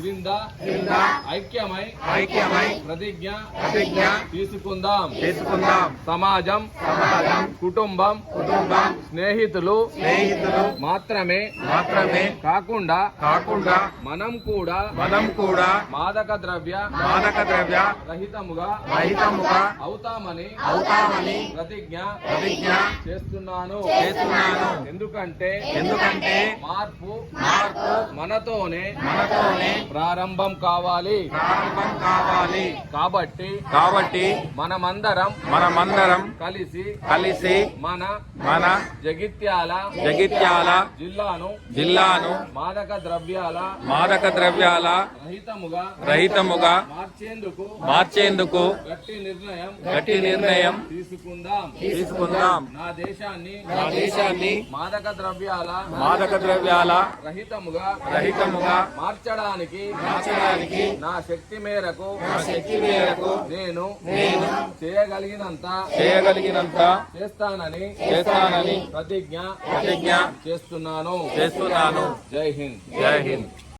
క్రింద ఐక్యమై ప్రతిజ్ఞ తీసుకుందాం. సమాజం, కుటుంబం, స్నేహితులు మాత్రమే కాకుండా మనం కూడా మాదక ద్రవ్య రహితముగా అవుతామని ప్రతిజ్ఞ చేస్తున్నాను. ఎందుకంటే మార్పు మనతోనే ప్రారంభం కావాలి. కాబట్టి మనమందరం కలిసి మన జగిత్యాల జిల్లాను మాదక ద్రవ్యాల రహితముగా మార్చేందుకు గట్టి నిర్ణయం తీసుకుందాం. నా దేశాన్ని మాదక ద్రవ్యాల రహితముగా మార్చడానికి నా శక్తి మేరకు నేను చేయగలిగినంత చేస్తానని ప్రతిజ్ఞ చేస్తున్నాను. జై హింద్.